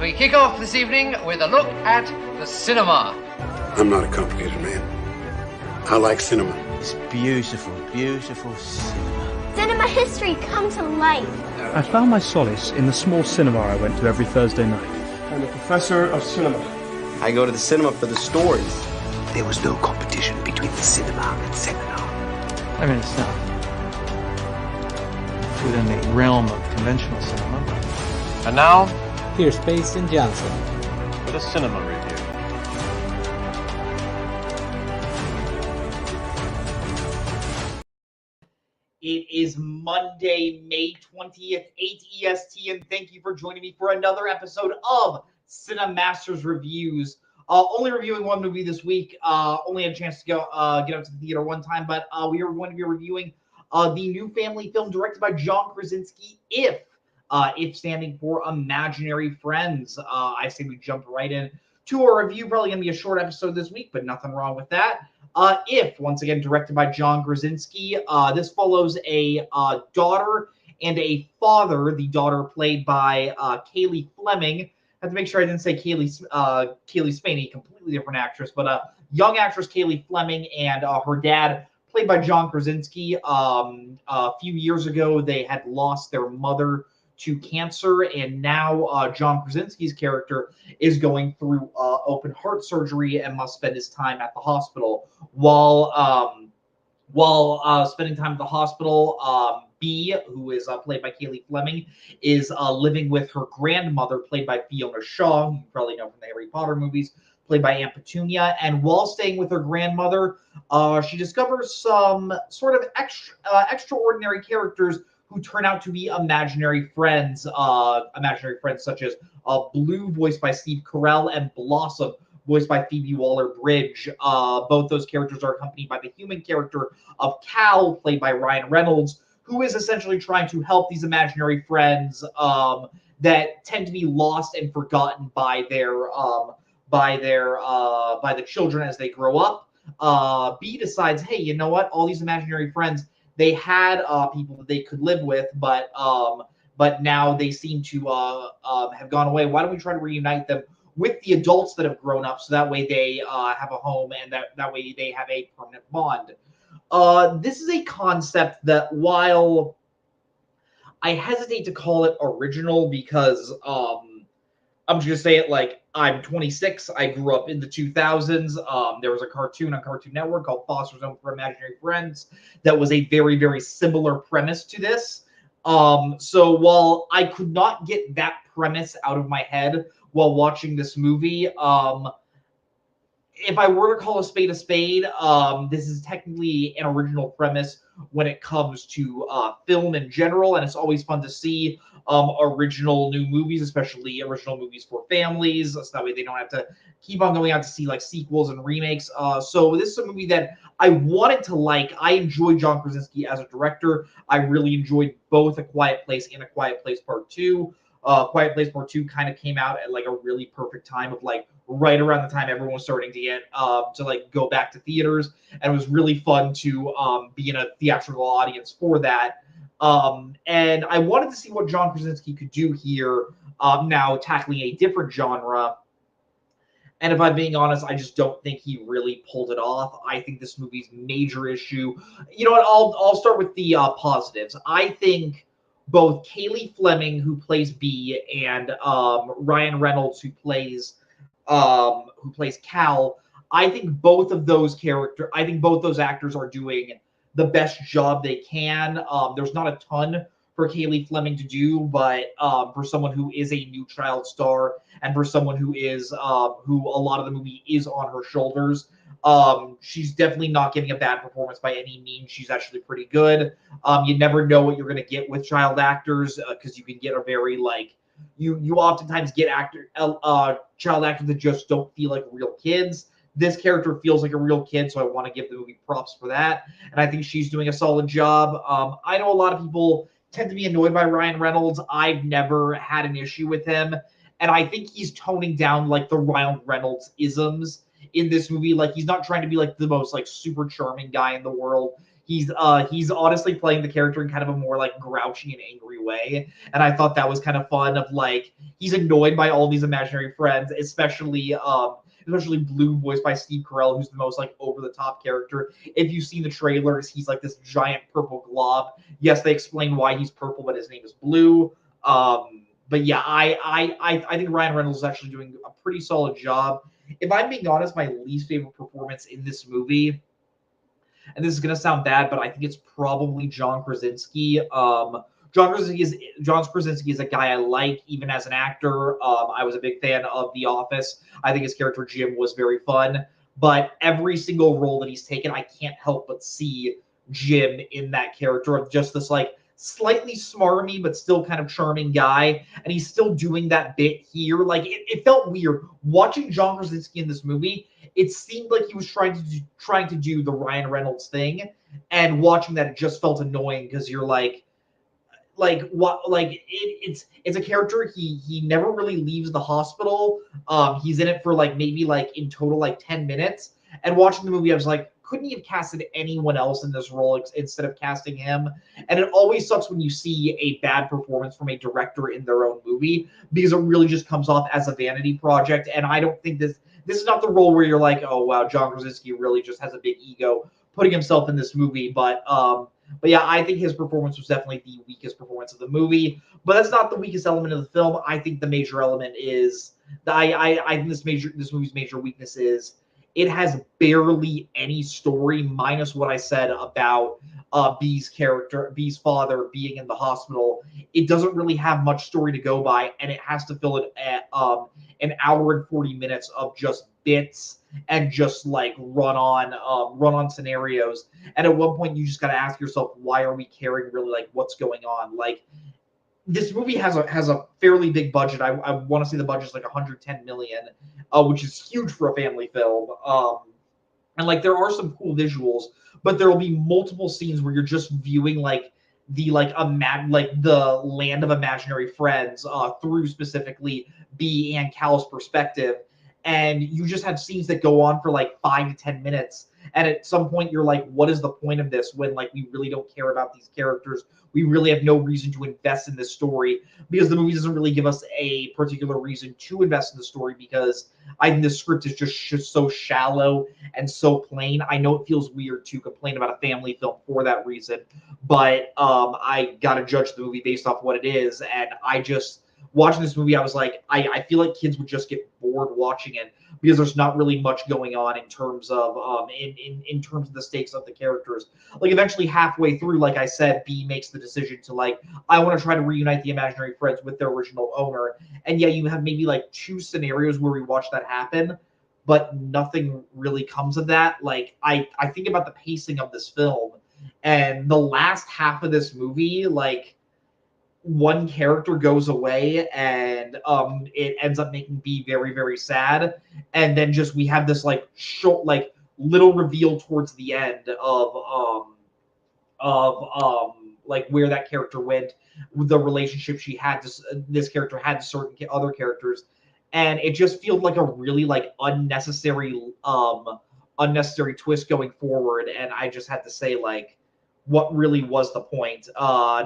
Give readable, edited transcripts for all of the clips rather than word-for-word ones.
we kick off this evening with a look at the cinema. I'm not a complicated man. I like cinema. It's beautiful, beautiful cinema. Cinema history come to life. I found my solace in the small cinema I went to every Thursday night. I'm a professor of cinema. I go to the cinema for the stories. There was no competition between the cinema and seminar. I mean, it's not within the realm of conventional cinema. And now, here's Pace and Johnson with a cinema review. It is Monday, May 20th, 8 EST, and thank you for joining me for another episode of Cinemaster's Reviews. Only reviewing one movie this week. Only had a chance to go get out to the theater one time, but we are going to be reviewing the new family film directed by John Krasinski, If standing for Imaginary Friends. I say we jump right in to a review. Probably going to be a short episode this week, but nothing wrong with that. If, once again, directed by John Krasinski. This follows a daughter and a father. The daughter played by Kaylee Fleming. I have to make sure I didn't say Kaylee Spaney, completely different actress, but young actress Kaylee Fleming, and her dad, played by John Krasinski. A few years ago, they had lost their mother to cancer, and now John Krasinski's character is going through open heart surgery and must spend his time at the hospital. While spending time at the hospital, B, who is played by Kaylee Fleming, is living with her grandmother, played by Fiona Shaw, who you probably know from the Harry Potter movies, played by Aunt Petunia. And while staying with her grandmother, she discovers some sort of extraordinary characters who turn out to be imaginary friends such as Blue, voiced by Steve Carell, and Blossom, voiced by Phoebe Waller-Bridge. Both those characters are accompanied by the human character of Cal, played by Ryan Reynolds, who is essentially trying to help these imaginary friends that tend to be lost and forgotten by the children as they grow up. B decides, hey, you know what? All these imaginary friends, they had people that they could live with, but now they seem to have gone away. Why don't we try to reunite them with the adults that have grown up, so that way they have a home, and that way they have a permanent bond. This is a concept that, while I hesitate to call it original, because I'm just going to say it like I'm 26. I grew up in the 2000s. There was a cartoon on Cartoon Network called Foster's Home for Imaginary Friends that was a very, very similar premise to this. So while I could not get that premise out of my head while watching this movie, if I were to call a spade, this is technically an original premise when it comes to film in general, and it's always fun to see original new movies, especially original movies for families, so that way they don't have to keep on going out to see like sequels and remakes. So this is a movie that I wanted to like. I enjoyed John Krasinski as a director. I really enjoyed both A Quiet Place and A Quiet Place Part 2. Quiet Place Part 2 kind of came out at like a really perfect time of like right around the time everyone was starting to get to like go back to theaters, and it was really fun to be in a theatrical audience for that. And I wanted to see what John Krasinski could do here, now tackling a different genre. And if I'm being honest, I just don't think he really pulled it off. I think this movie's major issue, you know what, I'll start with the positives. I think both Kaylee Fleming, who plays B, and Ryan Reynolds, who plays Cal, I think both those actors are doing the best job they can. There's not a ton for Kaylee Fleming to do, but for someone who is a new child star, and for someone who a lot of the movie is on her shoulders, she's definitely not giving a bad performance by any means. She's actually pretty good. You never know what you're going to get with child actors, because you can get a very you oftentimes get child actors that just don't feel like real kids. This character feels like a real kid, so I want to give the movie props for that. And I think she's doing a solid job. I know a lot of people tend to be annoyed by Ryan Reynolds. I've never had an issue with him. And I think he's toning down like the Ryan Reynolds isms in this movie. Like, he's not trying to be like the most like super charming guy in the world. He's honestly playing the character in kind of a more like grouchy and angry way, and I thought that was kind of fun. Of like he's annoyed by all these imaginary friends, especially Blue, voiced by Steve Carell, who's the most like over the top character. If you've seen the trailers, he's like this giant purple glob. Yes, they explain why he's purple, but his name is Blue. But yeah, I think Ryan Reynolds is actually doing a pretty solid job. If I'm being honest, my least favorite performance in this movie, and this is gonna sound bad, but I think it's probably John Krasinski. John Krasinski is a guy I like, even as an actor. I was a big fan of The Office. I think his character Jim was very fun. But every single role that he's taken, I can't help but see Jim in that character of just this like slightly smarmy but still kind of charming guy, and he's still doing that bit here. Like it felt weird watching John Krasinski in this movie. It seemed like he was trying to do the Ryan Reynolds thing, and watching that it just felt annoying because you're like what like it's a character he never really leaves the hospital. He's in it for like maybe like in total like 10 minutes, and watching the movie I was like, couldn't he have casted anyone else in this role instead of casting him? And it always sucks when you see a bad performance from a director in their own movie, because it really just comes off as a vanity project. And I don't think this is not the role where you're like, oh wow, John Krasinski really just has a big ego putting himself in this movie. But yeah, I think his performance was definitely the weakest performance of the movie. But that's not the weakest element of the film. I think the major element is I think this movie's major weakness is it has barely any story, minus what I said about B's father being in the hospital. It doesn't really have much story to go by, and it has to fill it at an hour and 40 minutes of just bits and just like run on scenarios. And at one point, you just got to ask yourself, why are we caring really? Like, what's going on? Like, this movie has a fairly big budget. I want to say the budget's like 110 million, which is huge for a family film. And like there are some cool visuals, but there will be multiple scenes where you're just viewing like the the land of imaginary friends through specifically B and Cal's perspective, and you just have scenes that go on for like 5 to 10 minutes. And at some point you're like, what is the point of this when like we really don't care about these characters? We really have no reason to invest in this story, because the movie doesn't really give us a particular reason to invest in the story, because I think the script is just so shallow and so plain. I know it feels weird to complain about a family film for that reason, but I gotta judge the movie based off what it is. And I just watching this movie, I was like, I feel like kids would just get bored watching it, because there's not really much going on in terms of in terms of the stakes of the characters. Like eventually halfway through, like I said, B makes the decision to like, I want to try to reunite the imaginary friends with their original owner. And yeah, you have maybe like 2 scenarios where we watch that happen, but nothing really comes of that. Like I think about the pacing of this film, and the last half of this movie, like one character goes away, and it ends up making B very, very sad. And then just we have this like short, like little reveal towards the end of like where that character went, with the relationship she had this character had to certain other characters, and it just feels like a really like unnecessary twist going forward. And I just had to say, like, what really was the point?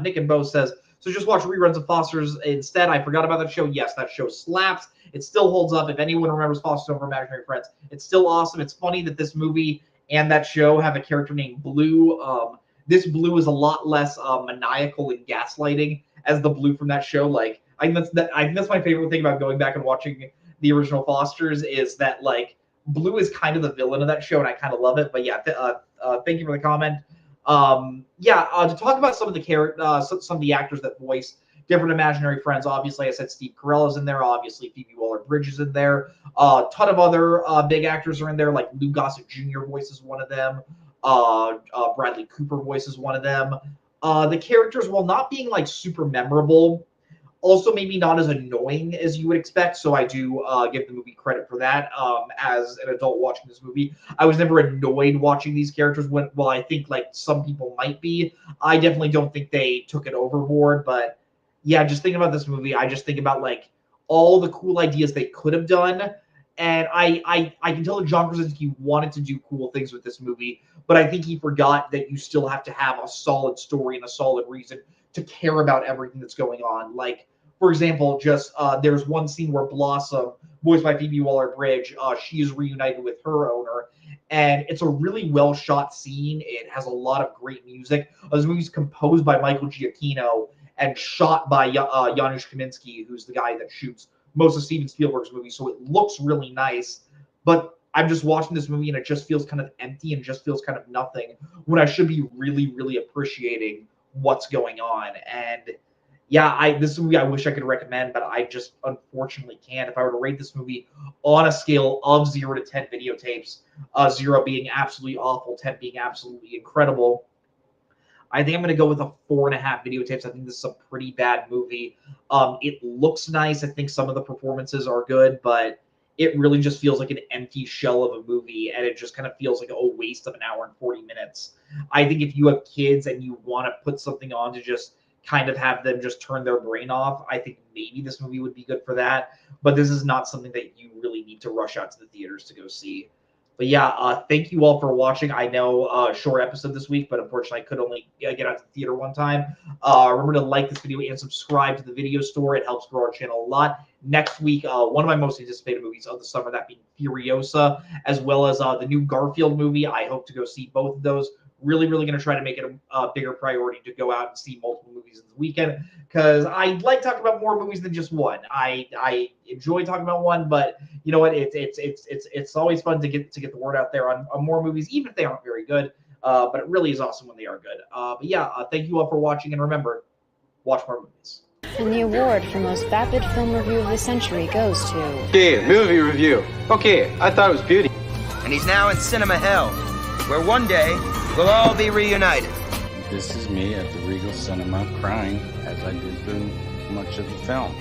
Nick and Bo says, so just watch reruns of Foster's instead. I forgot about that show. Yes, that show slaps. It still holds up. If anyone remembers Foster's Home for Imaginary Friends, it's still awesome. It's funny that this movie and that show have a character named Blue. This Blue is a lot less maniacal and gaslighting as the Blue from that show. Like, I think that's my favorite thing about going back and watching the original Foster's, is that like Blue is kind of the villain of that show, and I kind of love it. But yeah, thank you for the comment. To talk about some of the some of the actors that voice different imaginary friends. Obviously, I said Steve Carell is in there. Obviously, Phoebe Waller-Bridge is in there. A ton of other big actors are in there, like Lou Gossett Jr. voices one of them. Bradley Cooper voices one of them. The characters, while not being like super memorable, also maybe not as annoying as you would expect. So I do give the movie credit for that. As an adult watching this movie, I was never annoyed watching these characters. Well, I think like some people might be. I definitely don't think they took it overboard. But yeah, just thinking about this movie, I just think about like all the cool ideas they could have done, And I can tell that John Krasinski wanted to do cool things with this movie, but I think he forgot that you still have to have a solid story and a solid reason to care about everything that's going on. Like, for example, just there's one scene where Blossom, voiced by Phoebe Waller-Bridge, she is reunited with her owner, and it's a really well shot scene. It has a lot of great music. This movie's composed by Michael Giacchino and shot by Janusz Kaminski, who's the guy that shoots most of Steven Spielberg's movies. So it looks really nice, but I'm just watching this movie and it just feels kind of empty and just feels kind of nothing when I should be really, really appreciating what's going on. And yeah, this movie I wish I could recommend, but I just unfortunately can't. If I were to rate this movie on a scale of 0 to 10 videotapes, 0 being absolutely awful, 10 being absolutely incredible, I think I'm going to go with a 4.5 videotapes. I think this is a pretty bad movie. It looks nice. I think some of the performances are good, but it really just feels like an empty shell of a movie, and it just kind of feels like a waste of an hour and 40 minutes. I think if you have kids and you want to put something on to just kind of have them just turn their brain off, I think maybe this movie would be good for that. But this is not something that you really need to rush out to the theaters to go see. But yeah, thank you all for watching. I know short episode this week, but unfortunately I could only get out to the theater one time. Remember to like this video and subscribe to the video store. It helps grow our channel a lot. Next week, one of my most anticipated movies of the summer, that being Furiosa, as well as the new Garfield movie. I hope to go see both of those. Really going to try to make it a bigger priority to go out and see multiple movies in the weekend, because I like talking about more movies than just one. I enjoy talking about one, but you know what? It's always fun to get the word out there on more movies, even if they aren't very good. But it really is awesome when they are good. But yeah, thank you all for watching, and remember, watch more movies. And the award for most vapid film review of the century goes to... Yeah, movie review. Okay, I thought it was beauty. And he's now in cinema hell, where one day we'll all be reunited. This is me at the Regal Cinema crying as I did through much of the film.